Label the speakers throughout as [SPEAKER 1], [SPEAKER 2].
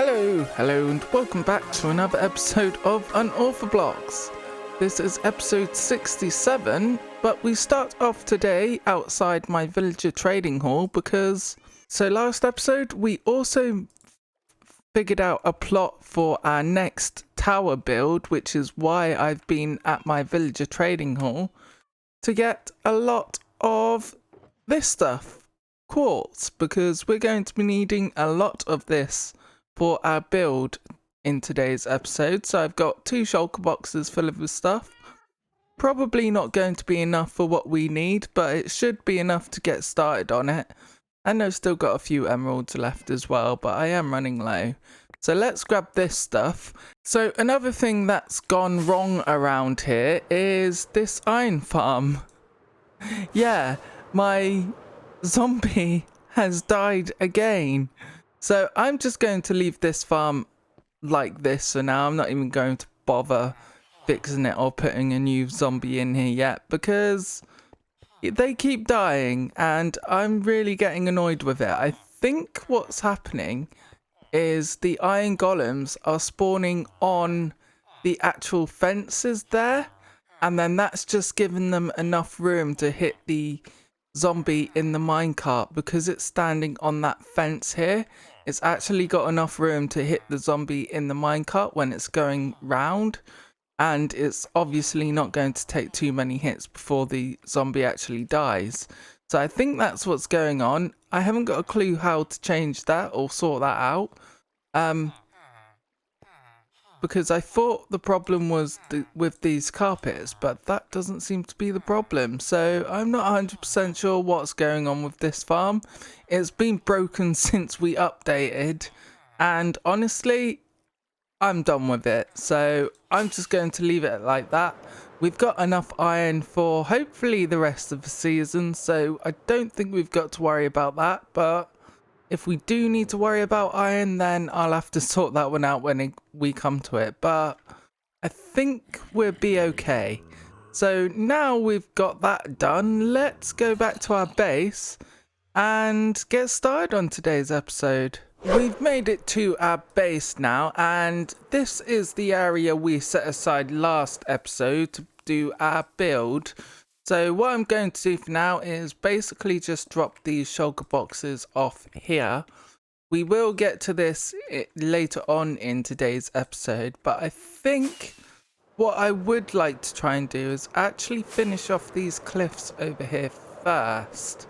[SPEAKER 1] Hello and welcome back to another episode of UnorthoBlocks. This is episode 67, but we start off today outside my villager trading hall because last episode we also figured out a plot for our next tower build, which is why I've been at my villager trading hall to get a lot of this stuff, quartz, because we're going to be needing a lot of this for our build in today's episode. So I've got 2 shulker boxes full of the stuff. Probably not going to be enough for what we need, but it should be enough to get started on it. And I've still got a few emeralds left as well, but I am running low. So let's grab this stuff. So another thing that's gone wrong around here is this iron farm. Yeah, my zombie has died again. So I'm just going to leave this farm like this for now. I'm not even going to bother fixing it or putting a new zombie in here yet because they keep dying and I'm really getting annoyed with it. I think what's happening is the iron golems are spawning on the actual fences there, and then that's just given them enough room to hit the zombie in the minecart because it's standing on that fence here. It's actually got enough room to hit the zombie in the minecart when it's going round, and it's obviously not going to take too many hits before the zombie actually dies. So I think that's what's going on. I haven't got a clue how to change that or sort that out, because I thought the problem was with these carpets, but that doesn't seem to be the problem. So I'm not 100% sure what's going on with this farm. It's been broken since we updated, and honestly, I'm done with it. So I'm just going to leave it like that. We've got enough iron for hopefully the rest of the season, so I don't think we've got to worry about that. But if we do need to worry about iron, then I'll have to sort that one out when we come to it. But I think we'll be okay. So now we've got that done, let's go back to our base and get started on today's episode. We've made it to our base now, and this is the area we set aside last episode to do our build. So what I'm going to do for now is basically just drop these shulker boxes off here. We will get to this later on in today's episode, but I think what I would like to try and do is actually finish off these cliffs over here first.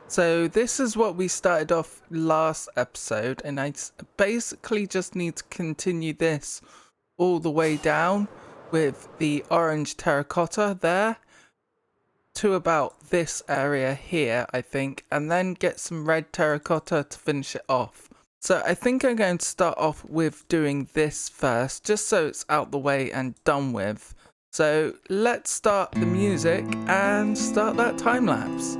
[SPEAKER 1] So this is what we started off last episode, and I basically just need to continue this all the way down with the orange terracotta there to about this area here, I think, and then get some red terracotta to finish it off. So I think I'm going to start off with doing this first, just so it's out the way and done with. So let's start the music and start that time lapse.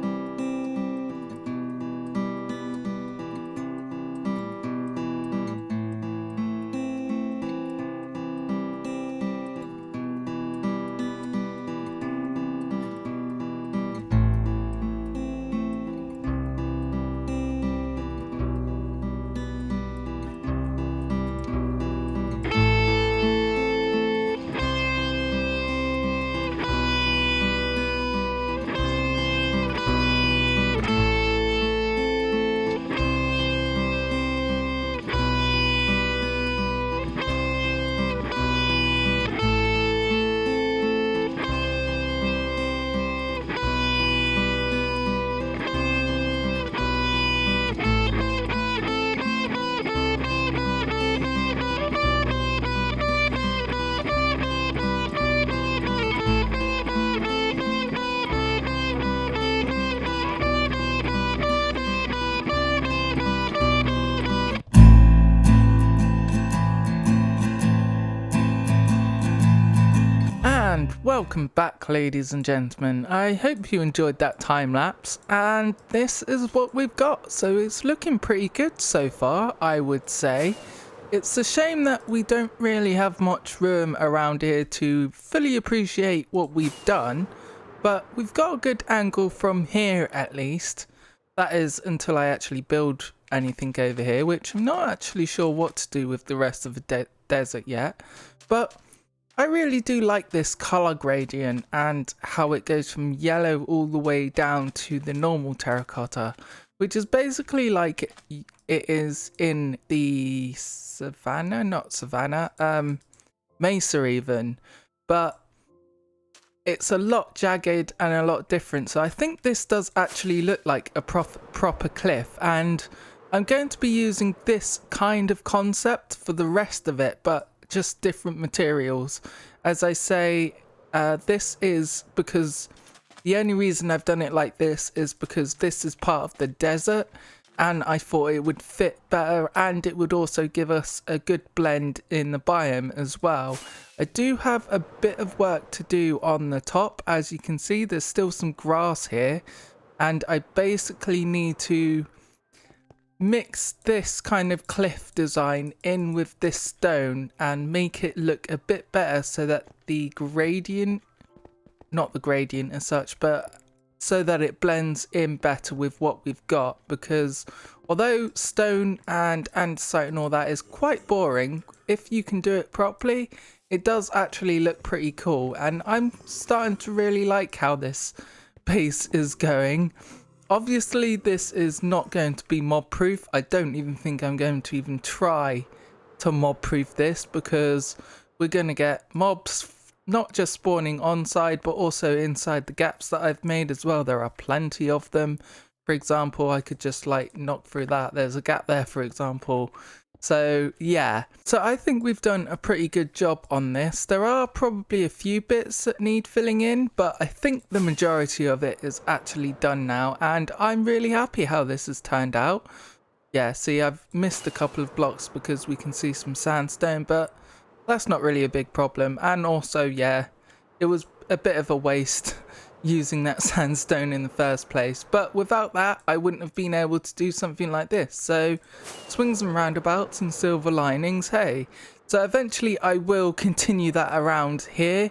[SPEAKER 1] Welcome back, ladies and gentlemen. I hope you enjoyed that time lapse, and this is what we've got. So it's looking pretty good so far, I would say. It's a shame that we don't really have much room around here to fully appreciate what we've done, but we've got a good angle from here at least. That is until I actually build anything over here, which I'm not actually sure what to do with the rest of the desert yet. But I really do like this color gradient and how it goes from yellow all the way down to the normal terracotta, which is basically like it is in the savannah, not savannah, mesa even, but it's a lot jagged and a lot different. So I think this does actually look like a proper cliff, and I'm going to be using this kind of concept for the rest of it, but just different materials. As I say, this is because the only reason I've done it like this is because this is part of the desert, and I thought it would fit better, and it would also give us a good blend in the biome as well. I do have a bit of work to do on the top. As you can see, there's still some grass here, and I basically need to mix this kind of cliff design in with this stone and make it look a bit better, so that the gradient, not the gradient as such, but so that it blends in better with what we've got. Because although stone and andesite and all that is quite boring, if you can do it properly, it does actually look pretty cool. And I'm starting to really like how this base is going. Obviously, this is not going to be mob proof. I don't even think I'm going to even try to mob proof this, because we're going to get mobs not just spawning on side, but also inside the gaps that I've made as well. There are plenty of them. For example, I could just like knock through that. There's a gap there, for example. So yeah, so I think we've done a pretty good job on this. There are probably a few bits that need filling in, but I think the majority of it is actually done now, and I'm really happy how this has turned out. Yeah, see, I've missed a couple of blocks because we can see some sandstone, but that's not really a big problem. And also, yeah, it was a bit of a waste using that sandstone in the first place, but without that I wouldn't have been able to do something like this. So swings and roundabouts and silver linings, hey. So eventually I will continue that around here,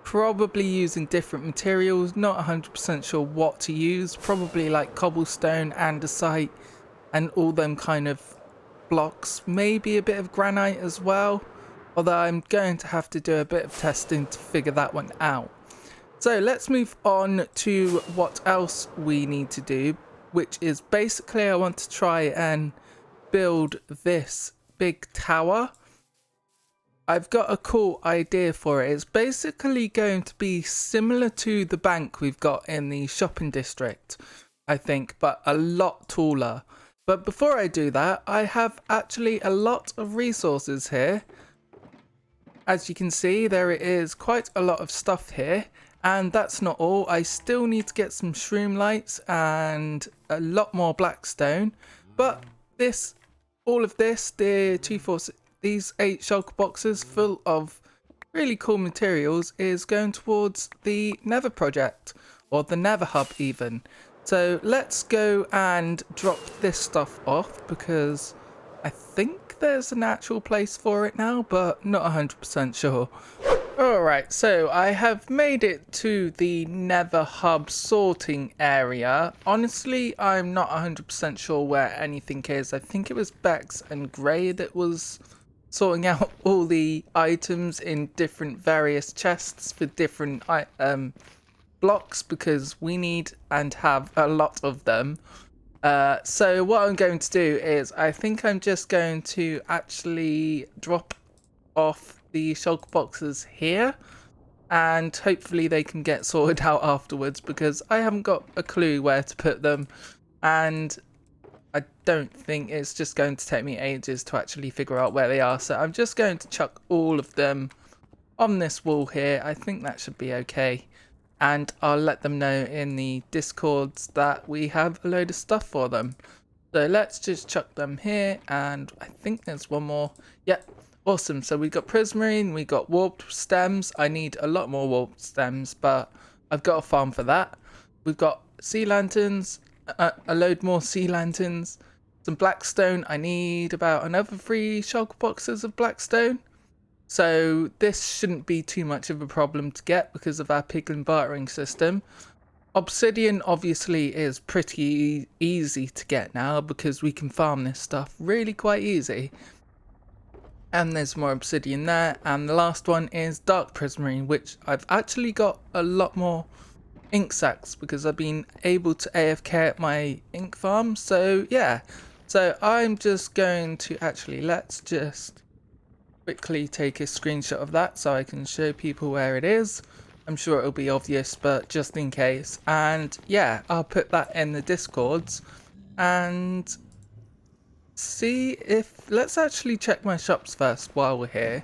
[SPEAKER 1] probably using different materials. Not 100% sure what to use, probably like cobblestone, andesite and all them kind of blocks, maybe a bit of granite as well, although I'm going to have to do a bit of testing to figure that one out. So let's move on to what else we need to do, which is basically I want to try and build this big tower. I've got a cool idea for it. It's basically going to be similar to the bank we've got in the shopping district, I think, but a lot taller. But before I do that, I have actually a lot of resources here. As you can see, there is quite a lot of stuff here. And that's not all. I still need to get some shroom lights and a lot more blackstone. But this, all of this, these 8 shulker boxes full of really cool materials is going towards the Nether project, or the Nether hub even. So let's go and drop this stuff off, because I think there's an actual place for it now, but not 100% sure. Alright, so I have made it to the Nether hub sorting area. Honestly, I'm not 100% sure where anything is. I think it was Bex and Grey that was sorting out all the items in different various chests for different blocks, because we need and have a lot of them. So what I'm going to do is I think I'm just going to actually drop off the shulker boxes here, and hopefully they can get sorted out afterwards, because I haven't got a clue where to put them, and I don't think it's just going to take me ages to actually figure out where they are. So I'm just going to chuck all of them on this wall here. I think that should be okay, and I'll let them know in the discords that we have a load of stuff for them. So let's just chuck them here, and I think there's one more. Yep. Awesome, so we've got prismarine, we got warped stems. I need a lot more warped stems, but I've got a farm for that. We've got sea lanterns, a load more sea lanterns, some blackstone. I need about another 3 shulker boxes of blackstone. So this shouldn't be too much of a problem to get because of our piglin bartering system. Obsidian obviously is pretty easy to get now because we can farm this stuff really quite easy. And there's more obsidian there. And the last one is dark prismarine, which I've actually got a lot more ink sacs because I've been able to AFK at my ink farm. So yeah, so I'm just going to let's just quickly take a screenshot of that so I can show people where it is. I'm sure it'll be obvious, but just in case. And yeah, I'll put that in the Discords and see if, let's actually check my shops first while we're here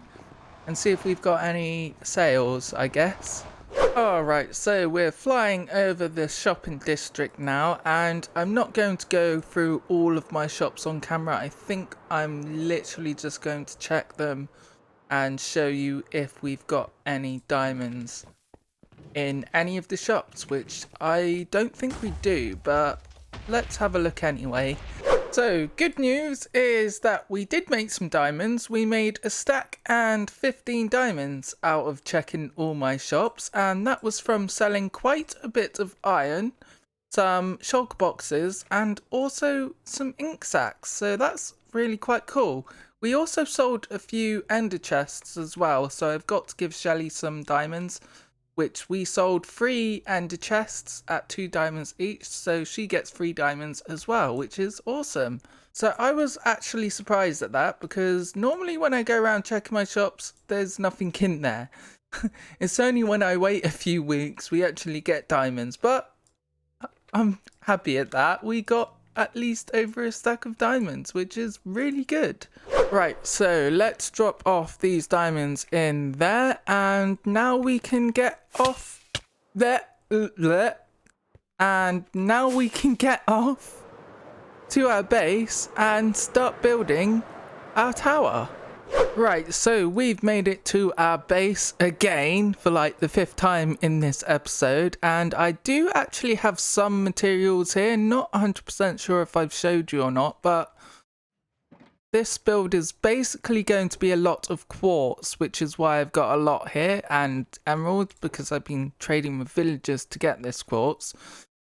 [SPEAKER 1] and see if we've got any sales, I guess. Alright, so we're flying over the shopping district now, and I'm not going to go through all of my shops on camera. I think I'm literally just going to check them and show you if we've got any diamonds in any of the shops, which I don't think we do, but let's have a look anyway. So good news is that we did make some diamonds. We made a stack and 15 diamonds out of checking all my shops, and that was from selling quite a bit of iron, some shulker boxes, and also some ink sacs. So that's really quite cool. We also sold a few ender chests as well, so I've got to give Shelly some diamonds, which we sold 3 ender chests at 2 diamonds each, so she gets 3 diamonds as well, which is awesome. So I was actually surprised at that, because normally when I go around checking my shops, there's nothing in there. It's only when I wait a few weeks we actually get diamonds, but I'm happy at that. We got at least over a stack of diamonds, which is really good. Right, so let's drop off these diamonds in there, and now we can get off there, and now we can get off to our base and start building our tower. Right, so we've made it to our base again for like the 5th time in this episode, and I do actually have some materials here. Not 100% sure if I've showed you or not, but this build is basically going to be a lot of quartz, which is why I've got a lot here, and emeralds, because I've been trading with villagers to get this quartz.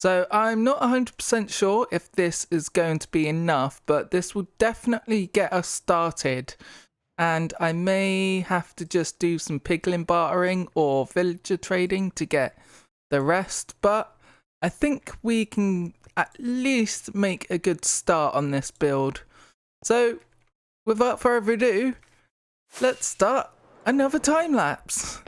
[SPEAKER 1] So I'm not 100% sure if this is going to be enough, but this will definitely get us started. And I may have to just do some piglin bartering or villager trading to get the rest, but I think we can at least make a good start on this build. So without further ado, let's start another time lapse.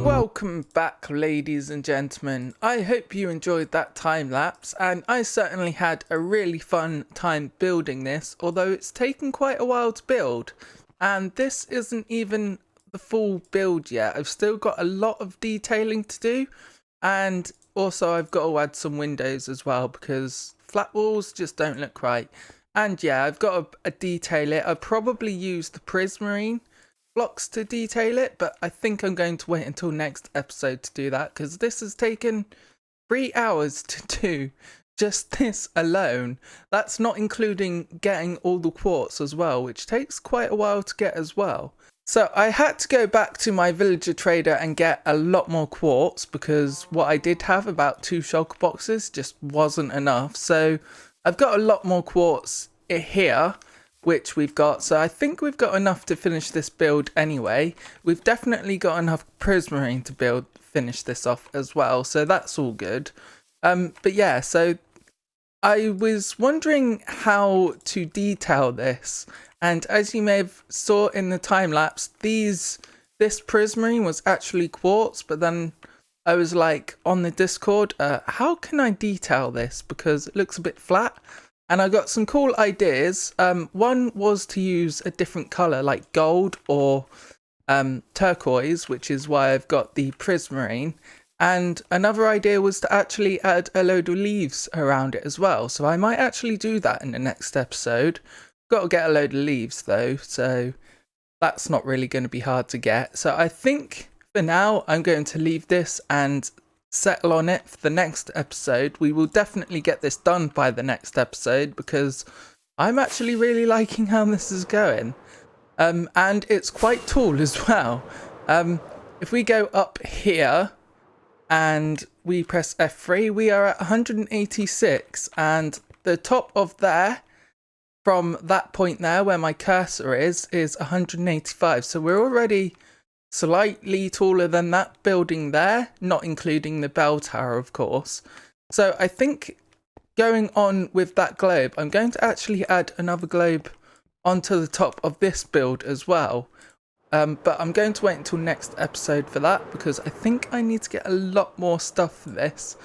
[SPEAKER 1] Welcome back, ladies and gentlemen. I hope you enjoyed that time lapse, and I certainly had a really fun time building this, although it's taken quite a while to build. And this isn't even the full build yet. I've still got a lot of detailing to do, and also I've got to add some windows as well because flat walls just don't look right. And yeah, I've got to detail it. I'll probably use the prismarine blocks to detail it, but I think I'm going to wait until next episode to do that because this has taken 3 hours to do, just this alone. That's not including getting all the quartz as well, which takes quite a while to get as well. So I had to go back to my villager trader and get a lot more quartz because what I did have, about 2 shulker boxes, just wasn't enough. So I've got a lot more quartz here, which we've got. So I think we've got enough to finish this build anyway. We've definitely got enough prismarine to finish this off as well. So that's all good. But yeah, so I was wondering how to detail this. And as you may have saw in the time lapse, this prismarine was actually quartz, but then I was like on the Discord, how can I detail this? Because it looks a bit flat. And I got some cool ideas. One was to use a different colour like gold or turquoise, which is why I've got the prismarine. And another idea was to actually add a load of leaves around it as well. So I might actually do that in the next episode. Got to get a load of leaves though, so that's not really going to be hard to get. So I think for now I'm going to leave this and settle on it for the next episode. We will definitely get this done by the next episode because I'm actually really liking how this is going. And it's quite tall as well. If we go up here and we press F3, we are at 186, and the top of there, from that point there where my cursor is 185. So we're already slightly taller than that building there, not including the bell tower, of course. So I think going on with that globe, I'm going to actually add another globe onto the top of this build as well. But I'm going to wait until next episode for that because I think I need to get a lot more stuff for this.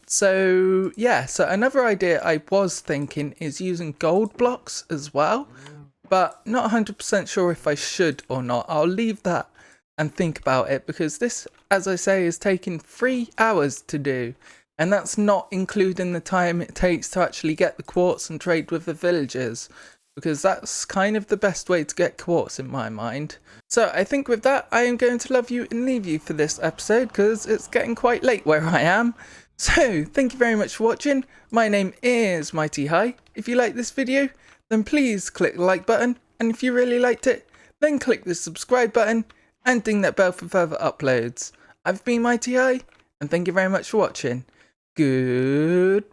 [SPEAKER 1] So yeah, so another idea I was thinking is using gold blocks as well. But not 100% sure if I should or not. I'll leave that and think about it because this, as I say, is taking 3 hours to do. And that's not including the time it takes to actually get the quartz and trade with the villagers. Because that's kind of the best way to get quartz in my mind. So I think with that, I am going to love you and leave you for this episode because it's getting quite late where I am. So thank you very much for watching. My name is MightyHIgh. If you like this video, then please click the like button, and if you really liked it, then click the subscribe button and ding that bell for further uploads. I've been MightyHIgh, and thank you very much for watching. Goodbye.